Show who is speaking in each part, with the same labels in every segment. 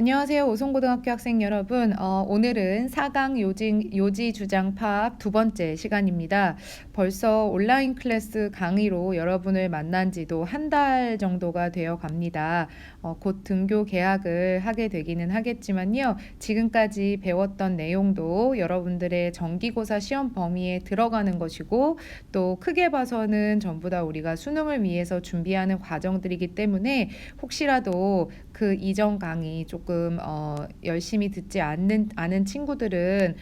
Speaker 1: 안녕하세요. 오송고등학교 학생 여러분. 오늘은 4강 요지 주장 파악 두 번째 시간입니다. 벌써 온라인 클래스 강의로 여러분을 만난 지도 한 달 정도가 되어 갑니다. 곧 등교 개학을 하게 되기는 하겠지만요. 지금까지 배웠던 내용도 여러분들의 정기고사 시험 범위에 들어가는 것이고 또 크게 봐서는 전부 다 우리가 수능을 위해서 준비하는 과정들이기 때문에 혹시라도 그 이전 강의 조금 열심히 듣지 않은 친구들은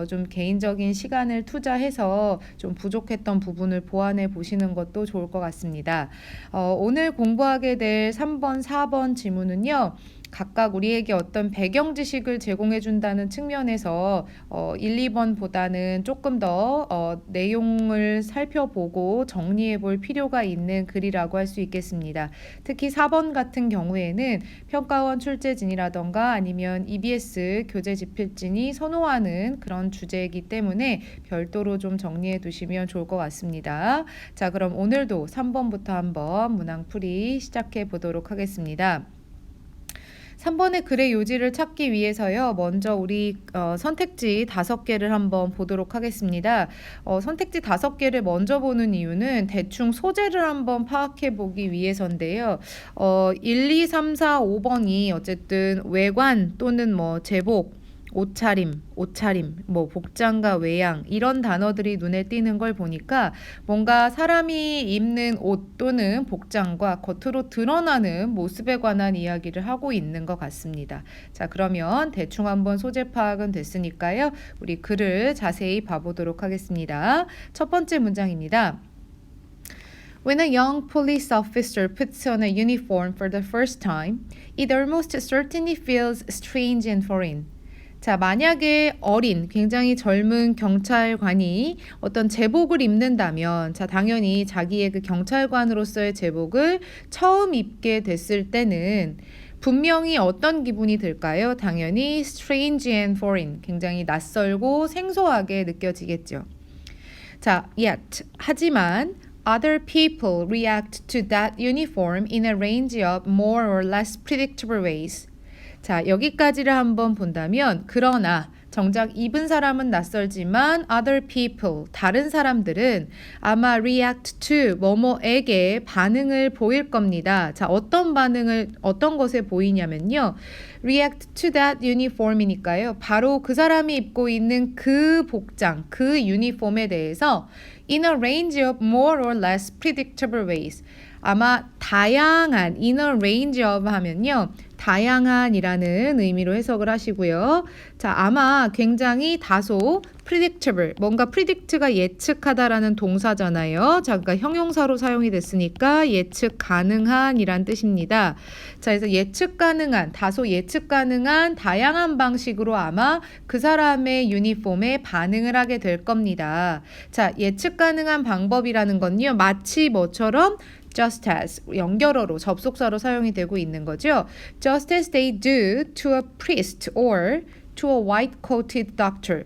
Speaker 1: 좀 개인적인 시간을 투자해서 좀 부족했던 부분을 보완해 보시는 것도 좋을 것 같습니다. 오늘 공부하게 될 3번, 4번 지문은요. 각각 우리에게 어떤 배경 지식을 제공해 준다는 측면에서 1, 2번보다는 조금 더 내용을 살펴보고 정리해 볼 필요가 있는 글이라고 할 수 있겠습니다. 특히 4번 같은 경우에는 평가원 출제진이라던가 아니면 EBS 교재집필진이 선호하는 그런 주제이기 때문에 별도로 좀 정리해 두시면 좋을 것 같습니다. 자, 그럼 오늘도 3번부터 한번 문항풀이 시작해 보도록 하겠습니다. 3번의 글의 요지를 찾기 위해서요. 먼저 우리 선택지 5개를 한번 보도록 하겠습니다. 선택지 5개를 먼저 보는 이유는 대충 소재를 한번 파악해 보기 위해서인데요. 1, 2, 3, 4, 5번이 어쨌든 외관 또는 제복, 옷차림, 복장과 외양 이런 단어들이 눈에 띄는 걸 보니까 뭔가 사람이 입는 옷 또는 복장과 겉으로 드러나는 모습에 관한 이야기를 하고 있는 것 같습니다. 자, 그러면 대충 한번 소재 파악은 됐으니까요. 우리 글을 자세히 봐보도록 하겠습니다. 첫 번째 문장입니다. When a young police officer puts on a uniform for the first time, it almost certainly feels strange and foreign. 자, 만약에 굉장히 젊은 경찰관이 어떤 제복을 입는다면, 자, 당연히 자기의 그 경찰관으로서의 제복을 처음 입게 됐을 때는 분명히 어떤 기분이 들까요? 당연히 strange and foreign, 굉장히 낯설고 생소하게 느껴지겠죠. 자, 하지만 other people react to that uniform in a range of more or less predictable ways. 자, 여기까지를 한번 본다면 그러나 정작 입은 사람은 낯설지만 other people, 다른 사람들은 아마 react to 뭐뭐에게 반응을 보일 겁니다. 자, 어떤 것에 보이냐면요. react to that uniform이니까요. 바로 그 사람이 입고 있는 그 복장, 그 유니폼에 대해서 in a range of more or less predictable ways. 아마 다양한 in a range of 하면요. 다양한이라는 의미로 해석을 하시고요. 자, 아마 굉장히 다소 predictable, 뭔가 predict가 예측하다라는 동사잖아요. 자, 그러니까 형용사로 사용이 됐으니까 예측 가능한이란 뜻입니다. 자, 그래서 다소 예측 가능한 다양한 방식으로 아마 그 사람의 유니폼에 반응을 하게 될 겁니다. 자, 예측 가능한 방법이라는 건요. 마치 뭐처럼 just as, 연결어로 접속사로 사용이 되고 있는 거죠. Just as they do to a priest or to a white-coated doctor.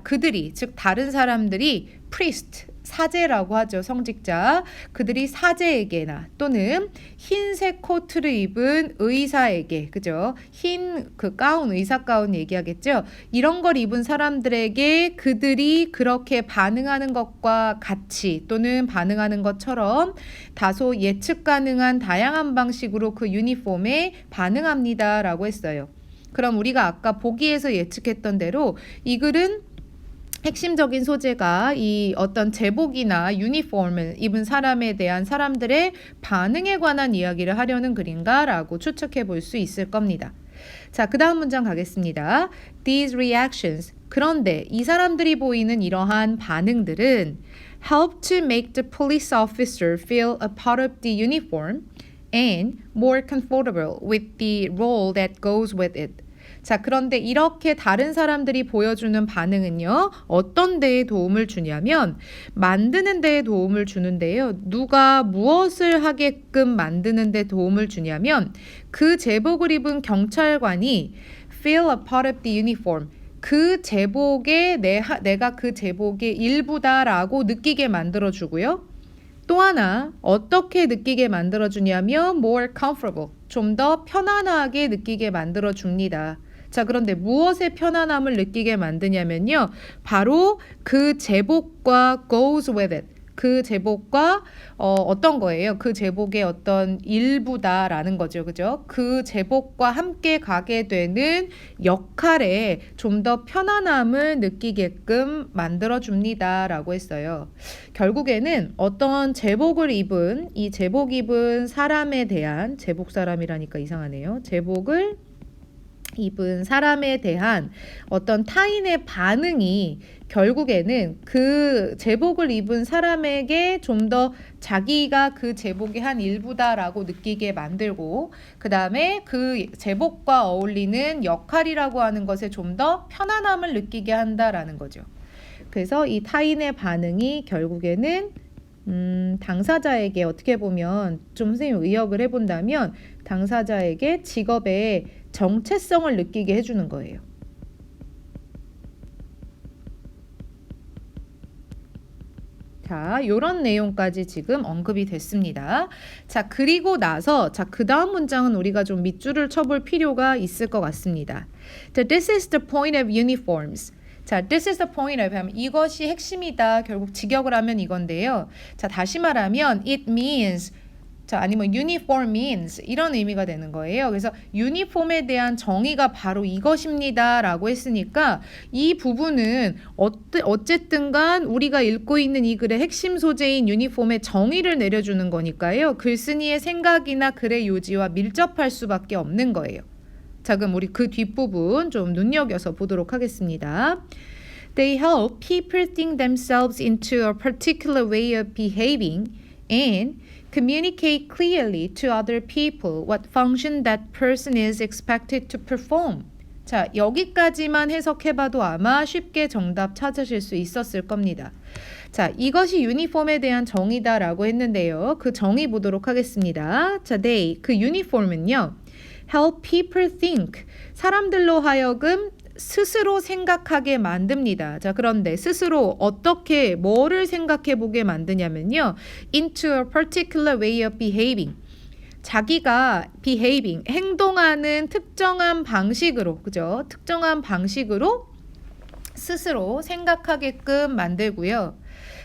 Speaker 1: 그들이, 즉 다른 사람들이 priest, 사제라고 하죠. 성직자. 그들이 사제에게나 또는 흰색 코트를 입은 의사에게, 그죠? 흰 그 가운, 의사 가운 얘기하겠죠? 이런 걸 입은 사람들에게 그들이 그렇게 반응하는 것과 같이 또는 반응하는 것처럼 다소 예측 가능한 다양한 방식으로 그 유니폼에 반응합니다. 라고 했어요. 그럼 우리가 아까 보기에서 예측했던 대로 이 글은 핵심적인 소재가 이 어떤 제복이나 유니폼을 입은 사람에 대한 사람들의 반응에 관한 이야기를 하려는 글인가라고 추측해 볼 수 있을 겁니다. 자, 그 다음 문장 가겠습니다. These reactions, 그런데 이 사람들이 보이는 이러한 반응들은 help to make the police officer feel a part of the uniform and more comfortable with the role that goes with it. 자, 그런데 이렇게 다른 사람들이 보여주는 반응은요. 어떤 데에 도움을 주냐면 만드는 데에 도움을 주는데요. 누가 무엇을 하게끔 만드는 데 도움을 주냐면 그 제복을 입은 경찰관이 feel a part of the uniform. 그 제복에 내가 그 제복의 일부다라고 느끼게 만들어주고요. 또 하나 어떻게 느끼게 만들어주냐면 more comfortable. 좀 더 편안하게 느끼게 만들어 줍니다. 자, 그런데 무엇의 편안함을 느끼게 만드냐면요. 바로 그 제복과 goes with it. 그 제복과 어떤 거예요? 그 제복의 어떤 일부다라는 거죠. 그죠? 그 제복과 함께 가게 되는 역할에 좀 더 편안함을 느끼게끔 만들어 줍니다라고 했어요. 결국에는 어떤 제복을 입은 이 제복 입은 사람에 대한 제복 사람이라니까 이상하네요. 제복을 입은 사람에 대한 어떤 타인의 반응이 결국에는 그 제복을 입은 사람에게 좀 더 자기가 그 제복의 한 일부다라고 느끼게 만들고 그 다음에 그 제복과 어울리는 역할이라고 하는 것에 좀 더 편안함을 느끼게 한다라는 거죠. 그래서 이 타인의 반응이 결국에는 당사자에게 어떻게 보면 좀 선생님 의역을 해본다면 당사자에게 직업의 정체성을 느끼게 해주는 거예요. 자, 요런 내용까지 지금 언급이 됐습니다. 자, 그리고 나서 그 다음 문장은 우리가 좀 밑줄을 쳐볼 필요가 있을 것 같습니다. 자, this is the point of uniforms. 자, this is the point of 하면 이것이 핵심이다. 결국 직역을 하면 이건데요. 자, 다시 말하면 it means 자, 아니면 uniform means 이런 의미가 되는 거예요. 그래서 유니폼에 대한 정의가 바로 이것입니다 라고 했으니까 이 부분은 어쨌든 간 우리가 읽고 있는 이 글의 핵심 소재인 유니폼의 정의를 내려주는 거니까요. 글쓴이의 생각이나 글의 요지와 밀접할 수밖에 없는 거예요. 자, 그럼 우리 그 뒷부분 좀 눈여겨서 보도록 하겠습니다. They help people think themselves into a particular way of behaving and communicate clearly to other people what function that person is expected to perform. 자, 여기까지만 해석해봐도 아마 쉽게 정답 찾으실 수 있었을 겁니다. 자, 이것이 유니폼에 대한 정의다라고 했는데요. 그 정의 보도록 하겠습니다. 자, they, 그 유니폼은요. help people think, 사람들로 하여금 스스로 생각하게 만듭니다. 자, 그런데 스스로 어떻게 뭐를 생각해 보게 만드냐면요. into a particular way of behaving. 자기가 behaving, 행동하는 특정한 방식으로, 그죠? 특정한 방식으로 스스로 생각하게끔 만들고요.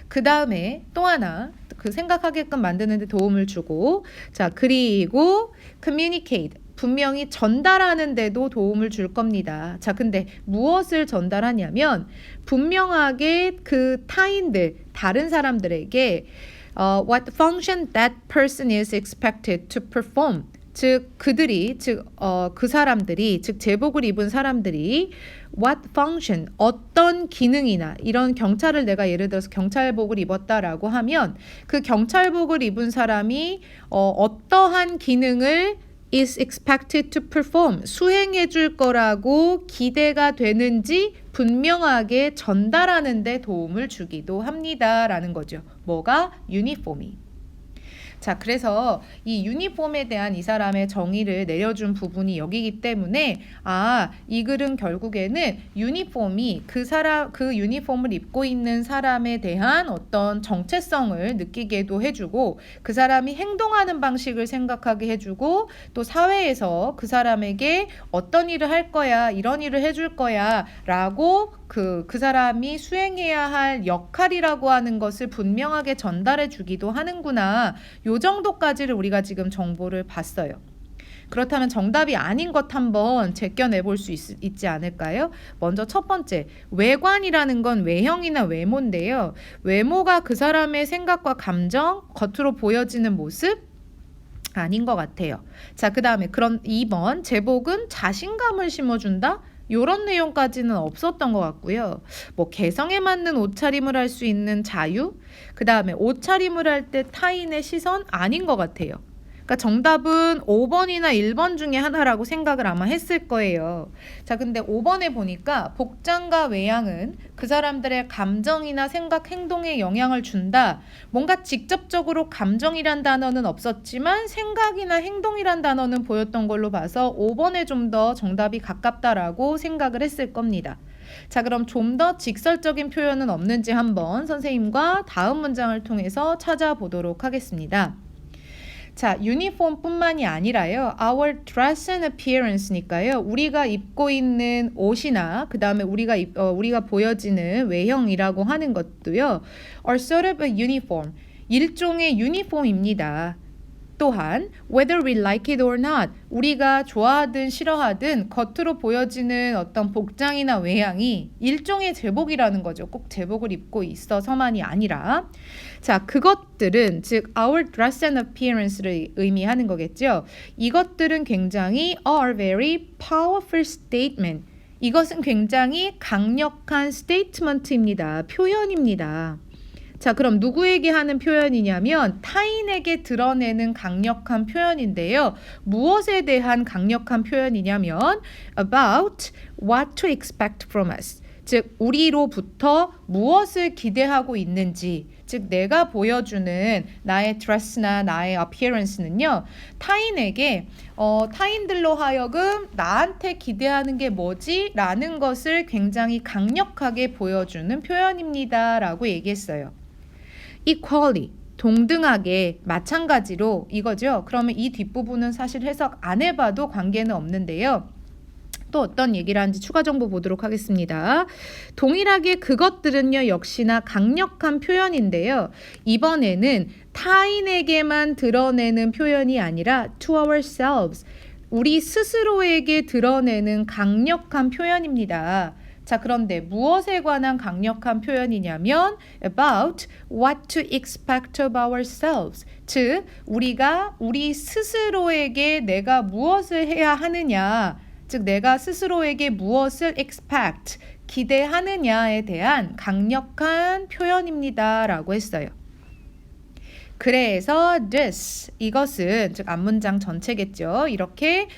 Speaker 1: 그 다음에 또 하나 그 생각하게끔 만드는 데 도움을 주고 자, 그리고 communicate 분명히 전달하는 데도 도움을 줄 겁니다. 자, 근데 무엇을 전달하냐면 분명하게 그 타인들, 다른 사람들에게 what function that person is expected to perform. 즉 그들이 그 사람들이 즉 제복을 입은 사람들이 what function 어떤 기능이나 이런 경찰을 내가 예를 들어서 경찰복을 입었다라고 하면 그 경찰복을 입은 사람이 어떠한 기능을 is expected to perform 수행해 줄 거라고 기대가 되는지 분명하게 전달하는 데 도움을 주기도 합니다라는 거죠. 뭐가? 유니폼이. 자, 그래서 이 유니폼에 대한 이 사람의 정의를 내려준 부분이 여기기 때문에 이 글은 결국에는 유니폼이 그 유니폼을 입고 있는 사람에 대한 어떤 정체성을 느끼게도 해주고 그 사람이 행동하는 방식을 생각하게 해주고 또 사회에서 그 사람에게 어떤 일을 할 거야, 이런 일을 해줄 거야 라고 그 사람이 수행해야 할 역할이라고 하는 것을 분명하게 전달해 주기도 하는구나. 요 정도까지를 우리가 지금 정보를 봤어요. 그렇다면 정답이 아닌 것 한번 제껴내 볼 수 있지 않을까요? 먼저 첫 번째, 외관이라는 건 외형이나 외모인데요. 외모가 그 사람의 생각과 감정, 겉으로 보여지는 모습? 아닌 것 같아요. 자, 그 다음에 그런 2번, 제복은 자신감을 심어준다? 이런 내용까지는 없었던 것 같고요. 뭐 개성에 맞는 옷차림을 할 수 있는 자유? 그 다음에 옷차림을 할 때 타인의 시선? 아닌 것 같아요. 그러니까 정답은 5번이나 1번 중에 하나라고 생각을 아마 했을 거예요. 자, 근데 5번에 보니까 복장과 외양은 그 사람들의 감정이나 생각, 행동에 영향을 준다. 뭔가 직접적으로 감정이란 단어는 없었지만 생각이나 행동이란 단어는 보였던 걸로 봐서 5번에 좀 더 정답이 가깝다라고 생각을 했을 겁니다. 자, 그럼 좀 더 직설적인 표현은 없는지 한번 선생님과 다음 문장을 통해서 찾아보도록 하겠습니다. 자, 유니폼뿐만이 아니라요. Our dress and appearance니까요. 우리가 입고 있는 옷이나 그 다음에 우리가 보여지는 외형이라고 하는 것도요. are sort of a uniform. 일종의 유니폼입니다. 또한 whether we like it or not 우리가 좋아하든 싫어하든 겉으로 보여지는 어떤 복장이나 외양이 일종의 제복이라는 거죠. 꼭 제복을 입고 있어서만이 아니라 자 그것들은 즉 our dress and appearance를 의미하는 거겠죠. 이것들은 굉장히 are very powerful statement 이것은 굉장히 강력한 스테이트먼트입니다. 표현입니다. 자, 그럼 누구에게 하는 표현이냐면 타인에게 드러내는 강력한 표현인데요. 무엇에 대한 강력한 표현이냐면 about what to expect from us. 즉, 우리로부터 무엇을 기대하고 있는지, 즉 내가 보여주는 나의 드레스나 나의 appearance는요. 타인에게 타인들로 하여금 나한테 기대하는 게 뭐지? 라는 것을 굉장히 강력하게 보여주는 표현입니다. 라고 얘기했어요. equally 동등하게 마찬가지로 이거죠. 그러면 이 뒷부분은 사실 해석 안 해봐도 관계는 없는데요. 또 어떤 얘기를 하는지 추가 정보 보도록 하겠습니다. 동일하게 그것들은요 역시나 강력한 표현인데요. 이번에는 타인에게만 드러내는 표현이 아니라 to ourselves 우리 스스로에게 드러내는 강력한 표현입니다. 자, 그런데 무엇에 관한 강력한 표현이냐면 about what to expect of ourselves. 즉, 우리가 우리 스스로에게 내가 무엇을 해야 하느냐, 즉 내가 스스로에게 무엇을 expect, 기대하느냐에 대한 강력한 표현입니다. 라고 했어요. 그래서 this 이것은 즉 앞문장 전체겠죠. 이렇게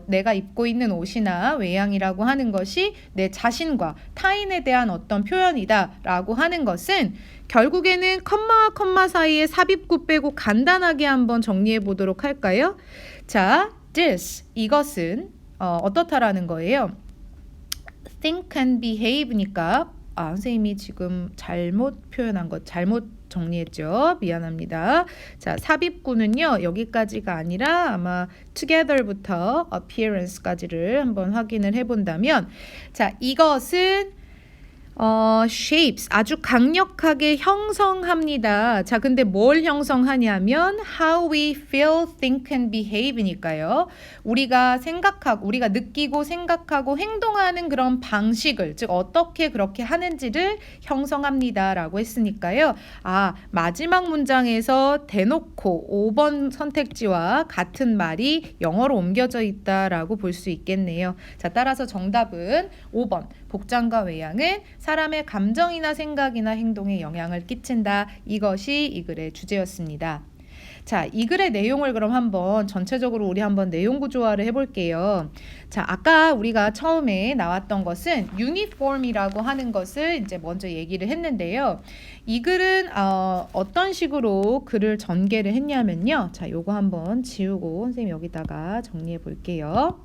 Speaker 1: 내가 입고 있는 옷이나 외양이라고 하는 것이 내 자신과 타인에 대한 어떤 표현이다 라고 하는 것은 결국에는 컴마와 컴마 사이에 삽입구 빼고 간단하게 한번 정리해 보도록 할까요? 자, this 이것은 어떻다라는 거예요. think and behave니까 선생님이 지금 잘못 표현한 것 잘못 정리했죠. 미안합니다. 자, 삽입구는요. 여기까지가 아니라 아마 together부터 appearance까지를 한번 확인을 해본다면 자, 이것은 shapes 아주 강력하게 형성합니다. 자, 근데 뭘 형성하냐면 how we feel, think and behave니까요. 우리가 느끼고 생각하고 행동하는 그런 방식을 즉 어떻게 그렇게 하는지를 형성합니다라고 했으니까요. 마지막 문장에서 대놓고 5번 선택지와 같은 말이 영어로 옮겨져 있다라고 볼 수 있겠네요. 자, 따라서 정답은 5번. 복장과 외양은 사람의 감정이나 생각이나 행동에 영향을 끼친다. 이것이 이 글의 주제였습니다. 자, 이 글의 내용을 그럼 한번 전체적으로 우리 한번 내용 구조화를 해볼게요. 자, 아까 우리가 처음에 나왔던 것은 유니폼이라고 하는 것을 이제 먼저 얘기를 했는데요. 이 글은 어떤 식으로 글을 전개를 했냐면요. 자, 요거 한번 지우고 선생님 여기다가 정리해 볼게요.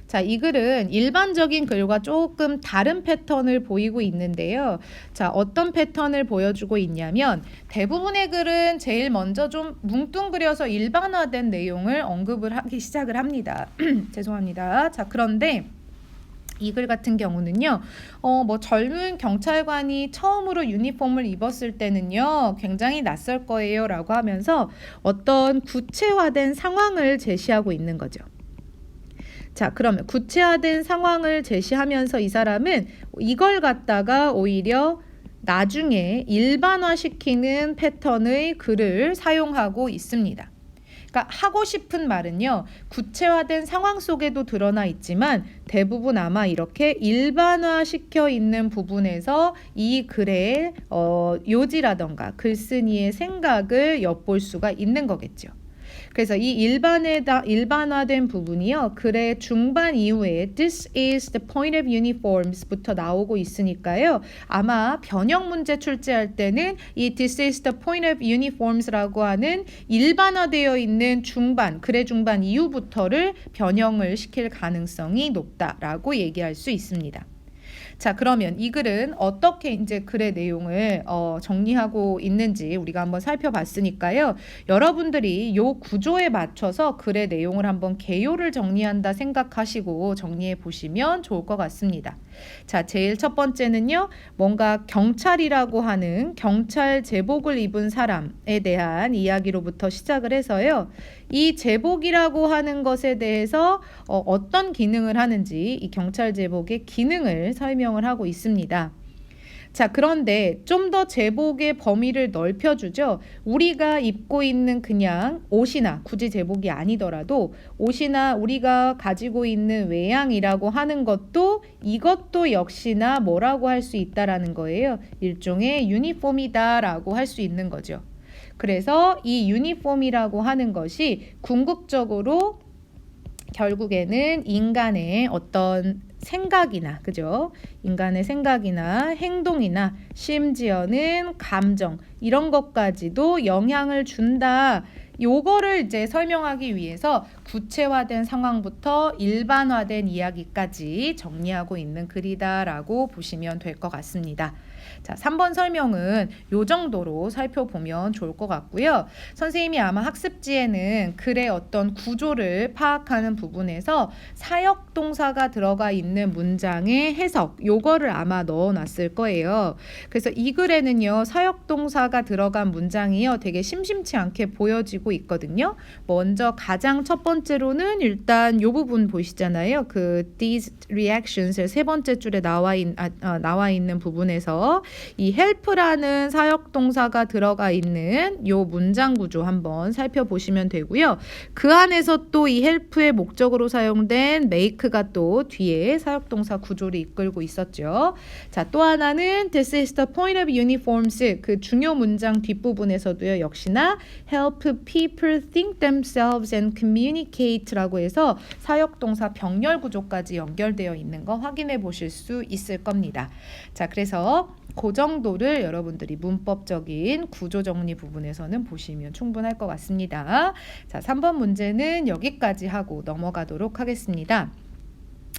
Speaker 1: 자, 이 글은 일반적인 글과 조금 다른 패턴을 보이고 있는데요. 자, 어떤 패턴을 보여주고 있냐면 대부분의 글은 제일 먼저 좀 뭉뚱그려서 일반화된 내용을 언급을 하기 시작을 합니다. 죄송합니다. 자, 그런데 이 글 같은 경우는요. 젊은 경찰관이 처음으로 유니폼을 입었을 때는요. 굉장히 낯설 거예요 라고 하면서 어떤 구체화된 상황을 제시하고 있는 거죠. 자, 그러면 구체화된 상황을 제시하면서 이 사람은 이걸 갖다가 오히려 나중에 일반화시키는 패턴의 글을 사용하고 있습니다. 그러니까 하고 싶은 말은요. 구체화된 상황 속에도 드러나 있지만 대부분 아마 이렇게 일반화시켜 있는 부분에서 이 글의 요지라던가 글쓴이의 생각을 엿볼 수가 있는 거겠죠. 그래서 이 일반화된 부분이요. 글의 중반 이후에 This is the point of uniforms부터 나오고 있으니까요. 아마 변형 문제 출제할 때는 이 This is the point of uniforms라고 하는 일반화되어 있는 중반, 글의 중반 이후부터를 변형을 시킬 가능성이 높다라고 얘기할 수 있습니다. 자, 그러면 이 글은 어떻게 이제 글의 내용을 정리하고 있는지 우리가 한번 살펴봤으니까요. 여러분들이 요 구조에 맞춰서 글의 내용을 한번 개요를 정리한다 생각하시고 정리해 보시면 좋을 것 같습니다. 자, 제일 첫 번째는요. 뭔가 경찰이라고 하는 경찰 제복을 입은 사람에 대한 이야기로부터 시작을 해서요. 이 제복이라고 하는 것에 대해서 어떤 기능을 하는지 이 경찰 제복의 기능을 설명을 하고 있습니다. 자, 그런데 좀 더 제복의 범위를 넓혀주죠. 우리가 입고 있는 그냥 옷이나 굳이 제복이 아니더라도 옷이나 우리가 가지고 있는 외양이라고 하는 것도 이것도 역시나 뭐라고 할 수 있다라는 거예요. 일종의 유니폼이다라고 할 수 있는 거죠. 그래서 이 유니폼이라고 하는 것이 궁극적으로 결국에는 인간의 어떤 생각이나, 그죠? 인간의 생각이나 행동이나 심지어는 감정, 이런 것까지도 영향을 준다. 요거를 이제 설명하기 위해서 구체화된 상황부터 일반화된 이야기까지 정리하고 있는 글이다라고 보시면 될 것 같습니다. 자, 3번 설명은 요 정도로 살펴보면 좋을 것 같고요. 선생님이 아마 학습지에는 글의 어떤 구조를 파악하는 부분에서 사역동사가 들어가 있는 문장의 해석, 요거를 아마 넣어놨을 거예요. 그래서 이 글에는요, 사역동사가 들어간 문장이요, 되게 심심치 않게 보여지고 있거든요. 먼저 가장 첫 번째로는 일단 요 부분 보시잖아요. 그 these reactions의 세 번째 줄에 나와 있는 부분에서 이 help라는 사역동사가 들어가 있는 요 문장 구조 한번 살펴보시면 되고요. 그 안에서 또 이 help의 목적으로 사용된 make가 또 뒤에 사역동사 구조를 이끌고 있었죠. 자, 또 하나는 this is the point of uniforms, 그 중요 문장 뒷부분에서도요, 역시나 help people think themselves and communicate라고 해서 사역동사 병렬 구조까지 연결되어 있는 거 확인해 보실 수 있을 겁니다. 자, 그래서 그 정도를 여러분들이 문법적인 구조 정리 부분에서는 보시면 충분할 것 같습니다. 자, 3번 문제는 여기까지 하고 넘어가도록 하겠습니다.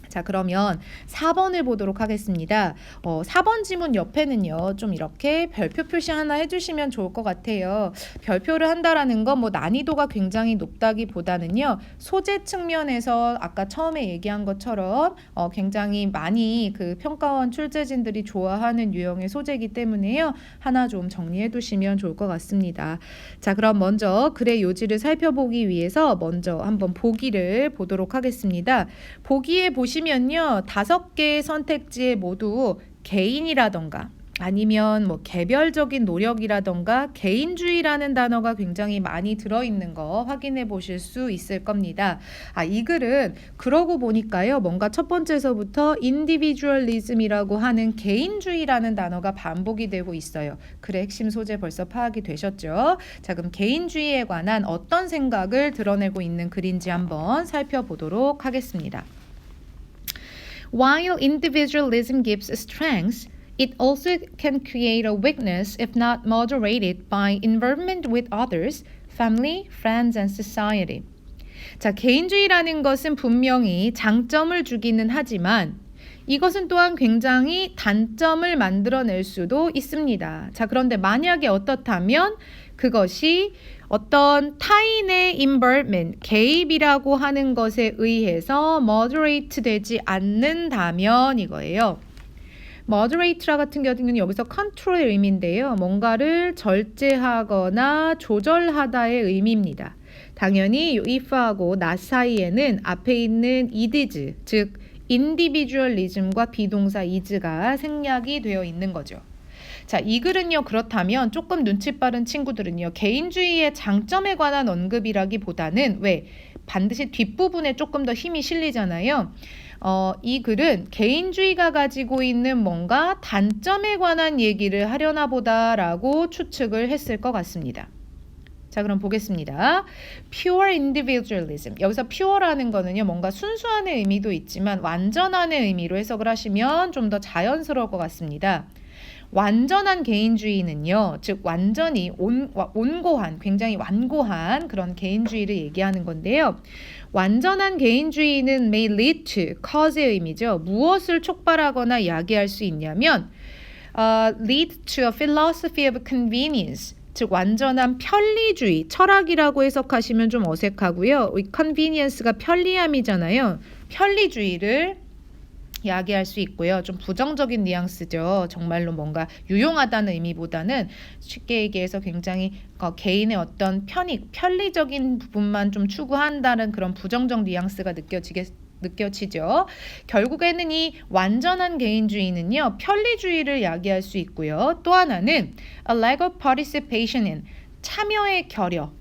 Speaker 1: 자, 그러면 4번을 보도록 하겠습니다. 4번 지문 옆에는요, 좀 이렇게 별표 표시 하나 해주시면 좋을 것 같아요. 별표를 한다라는 건 뭐 난이도가 굉장히 높다기보다는요, 소재 측면에서 아까 처음에 얘기한 것처럼 굉장히 많이 그 평가원 출제진들이 좋아하는 유형의 소재이기 때문에요, 하나 좀 정리해 두시면 좋을 것 같습니다. 자, 그럼 먼저 글의 요지를 살펴보기 위해서 먼저 한번 보기를 보도록 하겠습니다. 보기에 보시면요, 5개의 선택지에 모두 개인이라던가 아니면 뭐 개별적인 노력이라던가 개인주의라는 단어가 굉장히 많이 들어있는 거 확인해 보실 수 있을 겁니다. 이 글은 그러고 보니까요, 뭔가 첫 번째서부터 individualism이라고 하는 개인주의라는 단어가 반복이 되고 있어요. 글의 핵심 소재 벌써 파악이 되셨죠? 자, 그럼 개인주의에 관한 어떤 생각을 드러내고 있는 글인지 한번 살펴보도록 하겠습니다. While individualism gives strength, it also can create a weakness if not moderated by involvement with others, family, friends, and society. 자, 개인주의라는 것은 분명히 장점을 주기는 하지만 이것은 또한 굉장히 단점을 만들어낼 수도 있습니다. 자, 그런데 만약에 어떻다면 그것이 어떤 타인의 involvement, 개입이라고 하는 것에 의해서 moderate 되지 않는다면 이거예요. moderate 같은 경우는 여기서 control의 의미인데요. 뭔가를 절제하거나 조절하다의 의미입니다. 당연히 if하고 not 사이에는 앞에 있는 is, 즉 individualism과 비동사 is가 생략이 되어 있는 거죠. 자, 이 글은요, 그렇다면 조금 눈치 빠른 친구들은요, 개인주의의 장점에 관한 언급이라기보다는 왜? 반드시 뒷부분에 조금 더 힘이 실리잖아요. 이 글은 개인주의가 가지고 있는 뭔가 단점에 관한 얘기를 하려나 보다라고 추측을 했을 것 같습니다. 자, 그럼 보겠습니다. Pure individualism. 여기서 pure라는 거는요, 뭔가 순수한의 의미도 있지만 완전한의 의미로 해석을 하시면 좀 더 자연스러울 것 같습니다. 완전한 개인주의는요, 즉 완전히 온고한, 굉장히 완고한 그런 개인주의를 얘기하는 건데요. 완전한 개인주의는 may lead to, cause의 의미죠. 무엇을 촉발하거나 야기할 수 있냐면 lead to a philosophy of convenience, 즉 완전한 편리주의, 철학이라고 해석하시면 좀 어색하고요. 이 convenience가 편리함이잖아요. 편리주의를 야기할 수 있고요. 좀 부정적인 뉘앙스죠. 정말로 뭔가 유용하다는 의미보다는 쉽게 얘기해서 굉장히 개인의 어떤 편리적인 부분만 좀 추구한다는 그런 부정적 뉘앙스가 느껴지죠. 결국에는 이 완전한 개인주의는요, 편리주의를 야기할 수 있고요. 또 하나는 a lack of participation in, 참여의 결여.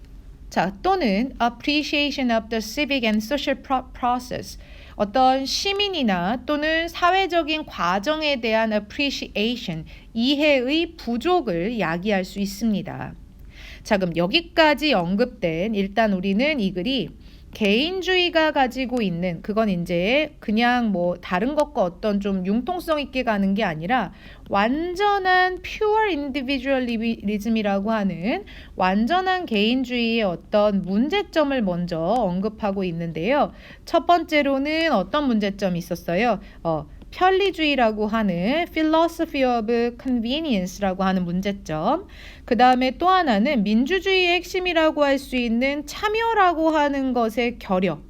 Speaker 1: 자, 또는 appreciation of the civic and social process, 어떤 시민이나 또는 사회적인 과정에 대한 appreciation, 이해의 부족을 야기할 수 있습니다. 자, 그럼 여기까지 언급된, 일단 우리는 이 글이 개인주의가 가지고 있는, 그건 이제 그냥 뭐 다른 것과 어떤 좀 융통성 있게 가는 게 아니라 완전한 pure individualism이라고 하는 완전한 개인주의의 어떤 문제점을 먼저 언급하고 있는데요. 첫 번째로는 어떤 문제점이 있었어요? 편리주의라고 하는 philosophy of convenience라고 하는 문제점. 그 다음에 또 하나는 민주주의의 핵심이라고 할 수 있는 참여라고 하는 것의 결여.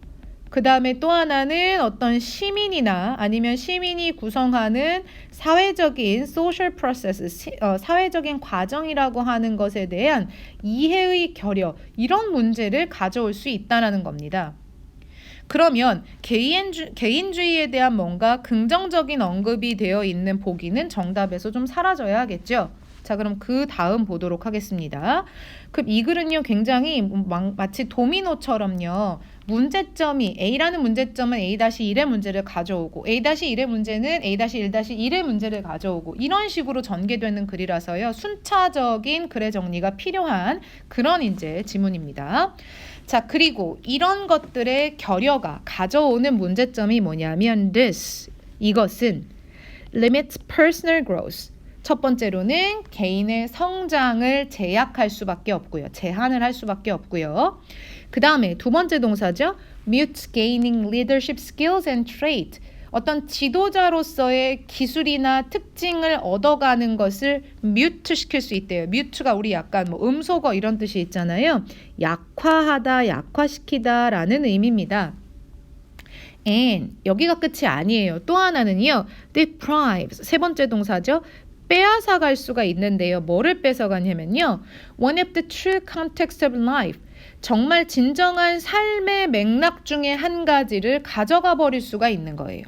Speaker 1: 그 다음에 또 하나는 어떤 시민이나 아니면 시민이 구성하는 사회적인 social process, 사회적인 과정이라고 하는 것에 대한 이해의 결여, 이런 문제를 가져올 수 있다는 겁니다. 그러면 개인주의에 대한 뭔가 긍정적인 언급이 되어 있는 보기는 정답에서 좀 사라져야 하겠죠. 자, 그럼 그 다음 보도록 하겠습니다. 그럼 이 글은요, 굉장히 마치 도미노처럼요, 문제점이 A라는 문제점은 A-1의 문제를 가져오고 A-1의 문제는 A-1-1의 문제를 가져오고 이런 식으로 전개되는 글이라서요, 순차적인 글의 정리가 필요한 그런 이제 지문입니다. 자, 그리고 이런 것들의 결여가 가져오는 문제점이 뭐냐면 이것은 limits personal growth. 첫 번째로는 개인의 성장을 제한을 할 수밖에 없고요. 그 다음에 두 번째 동사죠. mute gaining leadership skills and trait. 어떤 지도자로서의 기술이나 특징을 얻어가는 것을 뮤트 시킬 수 있대요. 뮤트가 우리 약간 뭐 음소거 이런 뜻이 있잖아요. 약화하다, 약화시키다 라는 의미입니다. and 여기가 끝이 아니에요. 또 하나는요, deprives, 세 번째 동사죠. 빼앗아갈 수가 있는데요. 뭐를 뺏어가냐면요, one of the true context of life, 정말 진정한 삶의 맥락 중에 한 가지를 가져가 버릴 수가 있는 거예요.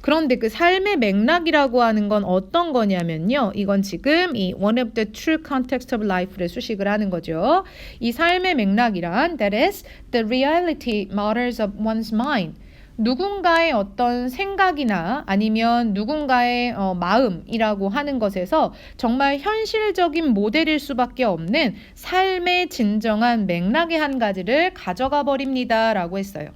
Speaker 1: 그런데 그 삶의 맥락이라고 하는 건 어떤 거냐면요, 이건 지금 이 one of the true context of life를 수식을 하는 거죠. 이 삶의 맥락이란 that is the reality matters of one's mind, 누군가의 어떤 생각이나 아니면 누군가의 마음이라고 하는 것에서 정말 현실적인 모델일 수밖에 없는 삶의 진정한 맥락의 한 가지를 가져가 버립니다 라고 했어요.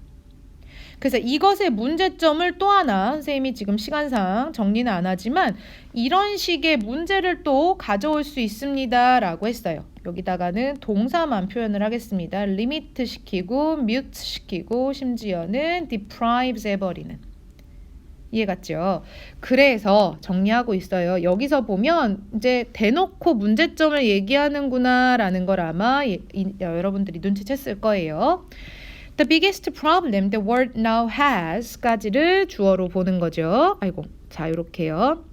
Speaker 1: 그래서 이것의 문제점을 또 하나, 선생님이 지금 시간상 정리는 안 하지만 이런 식의 문제를 또 가져올 수 있습니다 라고 했어요. 여기다가는 동사만 표현을 하겠습니다. limit 시키고 mute 시키고 심지어는 deprives 해버리는. 이해갔죠? 그래서 정리하고 있어요. 여기서 보면 이제 대놓고 문제점을 얘기하는구나 라는 걸 아마 여러분들이 눈치챘을 거예요. The biggest problem the world now has 까지를 주어로 보는 거죠. 자, 이렇게요.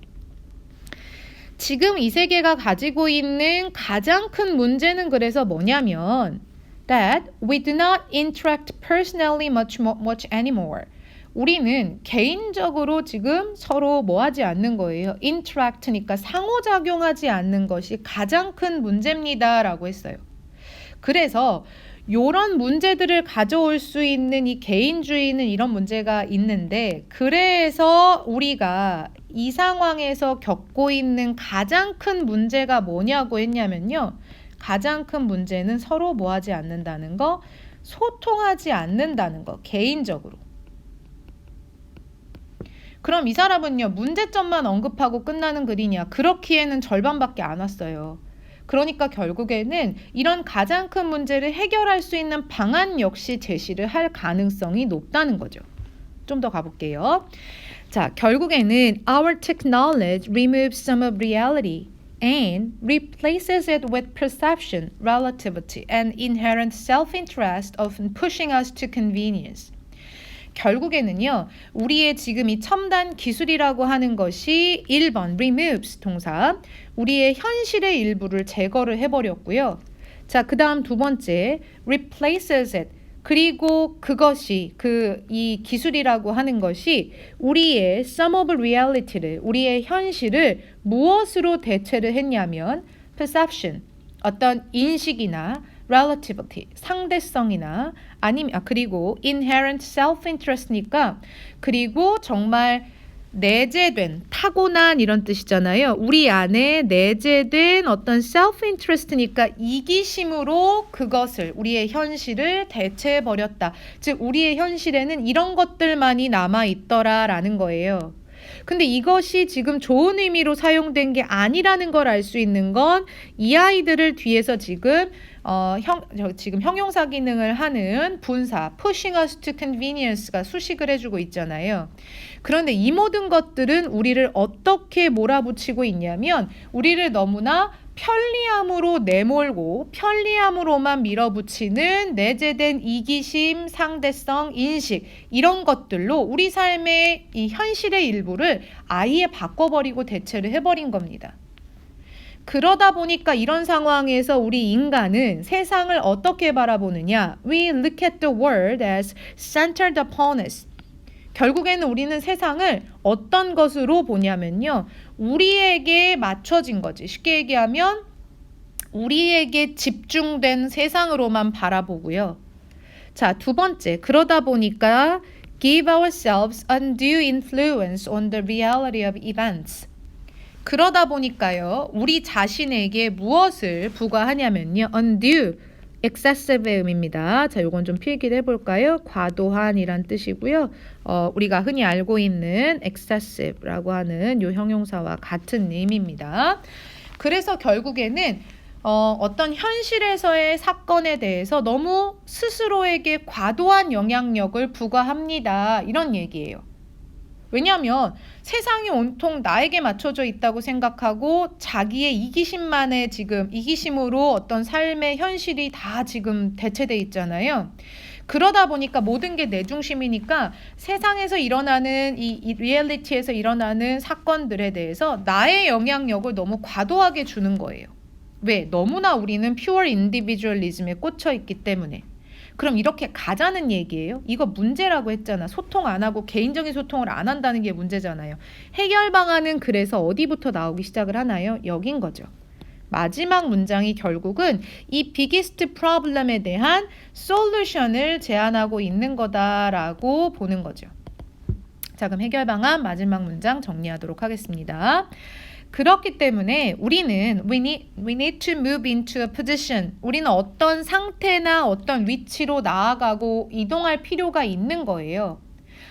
Speaker 1: 지금 이 세계가 가지고 있는 가장 큰 문제는 그래서 뭐냐면 that we do not interact personally much anymore. 우리는 개인적으로 지금 서로 뭐 하지 않는 거예요. interact니까 상호작용하지 않는 것이 가장 큰 문제입니다 라고 했어요. 그래서 이런 문제들을 가져올 수 있는 이 개인주의는 이런 문제가 있는데, 그래서 우리가 이 상황에서 겪고 있는 가장 큰 문제가 뭐냐고 했냐면요, 가장 큰 문제는 서로 뭐 하지 않는다는 거, 소통하지 않는다는 거, 개인적으로. 그럼 이 사람은요, 문제점만 언급하고 끝나는 글이냐? 그렇기에는 절반밖에 안 왔어요. 그러니까 결국에는 이런 가장 큰 문제를 해결할 수 있는 방안 역시 제시를 할 가능성이 높다는 거죠. 좀 더 가볼게요. 자, 결국에는 our technology removes some of reality and replaces it with perception, relativity, and inherent self-interest, often pushing us to convenience. 결국에는요, 우리의 지금 이 첨단 기술이라고 하는 것이 1번 removes 동사, 우리의 현실의 일부를 제거를 해버렸고요. 자, 그 다음 두 번째 replaces it, 그리고 그것이 이 기술이라고 하는 것이 우리의 some of reality를, 우리의 현실을 무엇으로 대체를 했냐면 perception, 어떤 인식이나 relativity, 상대성이나 아니면 그리고 inherent self-interest니까 그리고 정말 내재된 타고난 이런 뜻이잖아요. 우리 안에 내재된 어떤 self-interest니까 이기심으로 그것을 우리의 현실을 대체해 버렸다. 즉 우리의 현실에는 이런 것들만이 남아 있더라라는 거예요. 근데 이것이 지금 좋은 의미로 사용된 게 아니라는 걸 알 수 있는 건 이 아이들을 뒤에서 지금 지금 형용사 기능을 하는 분사 pushing us to convenience가 수식을 해주고 있잖아요. 그런데 이 모든 것들은 우리를 어떻게 몰아붙이고 있냐면 우리를 너무나 편리함으로 내몰고 편리함으로만 밀어붙이는 내재된 이기심, 상대성, 인식 이런 것들로 우리 삶의 이 현실의 일부를 아예 바꿔버리고 대체를 해버린 겁니다. 그러다 보니까 이런 상황에서 우리 인간은 세상을 어떻게 바라보느냐? We look at the world as centered upon us. 결국에는 우리는 세상을 어떤 것으로 보냐면요. 우리에게 맞춰진 거지. 쉽게 얘기하면 우리에게 집중된 세상으로만 바라보고요. 자, 두 번째. 그러다 보니까 give ourselves undue influence on the reality of events. 그러다 보니까요. 우리 자신에게 무엇을 부과하냐면요. undue, excessive의 의미입니다. 자, 요건 좀 필기를 해볼까요? 과도한이란 뜻이고요. 우리가 흔히 알고 있는 excessive라고 하는 요 형용사와 같은 의미입니다. 그래서 결국에는 어떤 현실에서의 사건에 대해서 너무 스스로에게 과도한 영향력을 부과합니다. 이런 얘기예요. 왜냐하면 세상이 온통 나에게 맞춰져 있다고 생각하고 자기의 이기심만의 지금 이기심으로 어떤 삶의 현실이 다 지금 대체돼 있잖아요. 그러다 보니까 모든 게 내 중심이니까 세상에서 일어나는 이 리얼리티에서 일어나는 사건들에 대해서 나의 영향력을 너무 과도하게 주는 거예요. 왜? 너무나 우리는 퓨어 인디비주얼리즘에 꽂혀 있기 때문에. 그럼 이렇게 가자는 얘기예요? 이거 문제라고 했잖아. 소통 안 하고 개인적인 소통을 안 한다는 게 문제잖아요. 해결 방안은 그래서 어디부터 나오기 시작을 하나요? 여긴 거죠. 마지막 문장이 결국은 이 biggest problem에 대한 솔루션을 제안하고 있는 거다라고 보는 거죠. 자, 그럼 해결 방안 마지막 문장 정리하도록 하겠습니다. 그렇기 때문에 우리는 we need to move into a position. 우리는 어떤 상태나 어떤 위치로 나아가고 이동할 필요가 있는 거예요.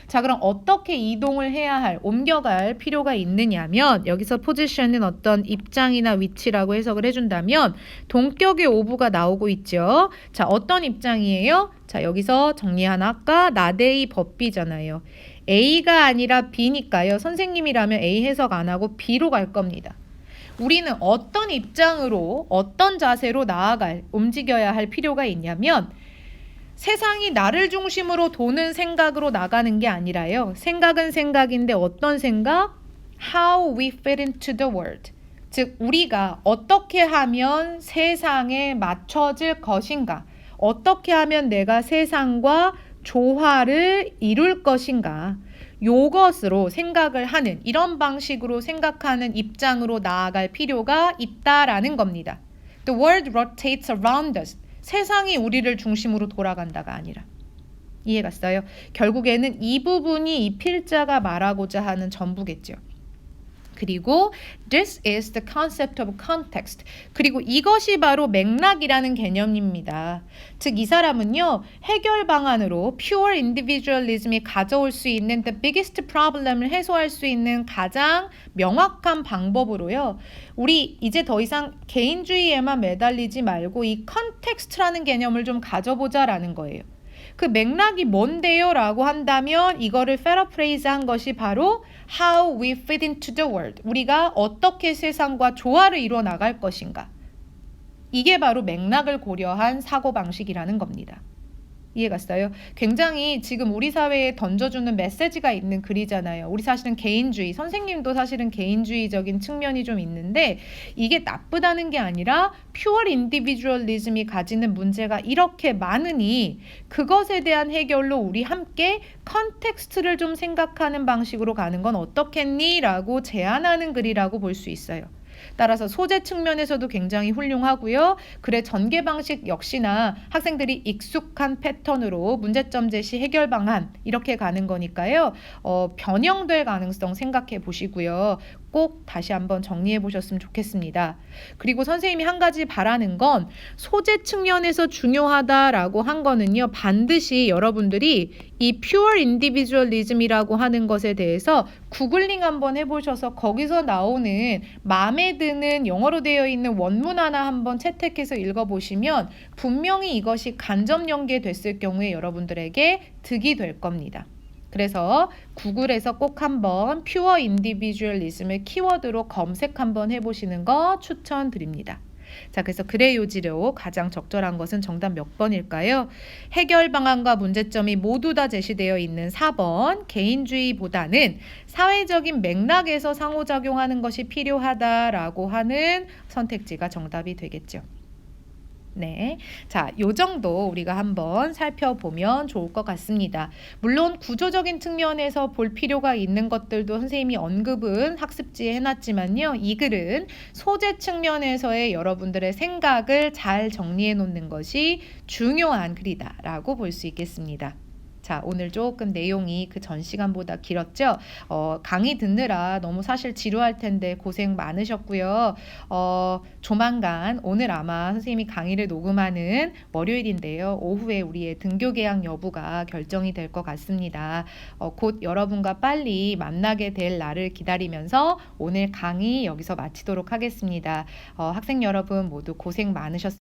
Speaker 1: 자, 그럼 어떻게 이동을 해야 할, 옮겨갈 필요가 있느냐면 여기서 position은 어떤 입장이나 위치라고 해석을 해준다면 동격의 오브가 나오고 있죠. 자, 어떤 입장이에요? 자, 여기서 정리 하나 아까 나대의 법비잖아요. A가 아니라 B니까요. 선생님이라면 A 해석 안 하고 B로 갈 겁니다. 우리는 어떤 입장으로 어떤 자세로 움직여야 할 필요가 있냐면 세상이 나를 중심으로 도는 생각으로 나가는 게 아니라요. 생각은 생각인데 어떤 생각? How we fit into the world. 즉 우리가 어떻게 하면 세상에 맞춰질 것인가? 어떻게 하면 내가 세상과 조화를 이룰 것인가? 요것으로 생각을 하는 이런 방식으로 생각하는 입장으로 나아갈 필요가 있다라는 겁니다. The world rotates around us. 세상이 우리를 중심으로 돌아간다가 아니라. 이해갔어요? 결국에는 이 부분이 이 필자가 말하고자 하는 전부겠죠. 그리고 this is the concept of context. 그리고 이것이 바로 맥락이라는 개념입니다. 즉 이 사람은요. 해결 방안으로 pure individualism이 가져올 수 있는 the biggest problem을 해소할 수 있는 가장 명확한 방법으로요. 우리 이제 더 이상 개인주의에만 매달리지 말고 이 context라는 개념을 좀 가져보자라는 거예요. 그 맥락이 뭔데요? 라고 한다면 이거를 paraphrase 것이 바로 how we fit into the world. 우리가 어떻게 세상과 조화를 이루어 나갈 것인가. 이게 바로 맥락을 고려한 사고방식이라는 겁니다. 이해갔어요? 굉장히 지금 우리 사회에 던져주는 메시지가 있는 글이잖아요. 우리 사실은 개인주의, 선생님도 사실은 개인주의적인 측면이 좀 있는데 이게 나쁘다는 게 아니라 pure individualism이 가지는 문제가 이렇게 많으니 그것에 대한 해결로 우리 함께 컨텍스트를 좀 생각하는 방식으로 가는 건 어떻겠니? 라고 제안하는 글이라고 볼 수 있어요. 따라서 소재 측면에서도 굉장히 훌륭하고요. 글의 전개 방식 역시나 학생들이 익숙한 패턴으로 문제점 제시 해결 방안 이렇게 가는 거니까요. 변형될 가능성 생각해 보시고요. 꼭 다시 한번 정리해 보셨으면 좋겠습니다. 그리고 선생님이 한 가지 바라는 건 소재 측면에서 중요하다라고 한 거는요. 반드시 여러분들이 이 pure individualism이라고 하는 것에 대해서 구글링 한번 해보셔서 거기서 나오는 마음에 드는 영어로 되어 있는 원문 하나 한번 채택해서 읽어보시면 분명히 이것이 간접 연계됐을 경우에 여러분들에게 득이 될 겁니다. 그래서 구글에서 꼭 한번 pure individualism을 키워드로 검색 한번 해보시는 거 추천드립니다. 자, 그래서 글의 요지로 가장 적절한 것은 정답 몇 번일까요? 해결 방안과 문제점이 모두 다 제시되어 있는 4번 개인주의보다는 사회적인 맥락에서 상호작용하는 것이 필요하다라고 하는 선택지가 정답이 되겠죠. 네, 자, 요 정도 우리가 한번 살펴보면 좋을 것 같습니다. 물론 구조적인 측면에서 볼 필요가 있는 것들도 선생님이 언급은 학습지에 해놨지만요. 이 글은 소재 측면에서의 여러분들의 생각을 잘 정리해 놓는 것이 중요한 글이다라고 볼 수 있겠습니다. 자, 오늘 조금 내용이 그 전 시간보다 길었죠? 강의 듣느라 너무 사실 지루할 텐데 고생 많으셨고요. 조만간 오늘 아마 선생님이 강의를 녹음하는 월요일인데요. 오후에 우리의 등교 개학 여부가 결정이 될 것 같습니다. 곧 여러분과 빨리 만나게 될 날을 기다리면서 오늘 강의 여기서 마치도록 하겠습니다. 학생 여러분 모두 고생 많으셨습니다.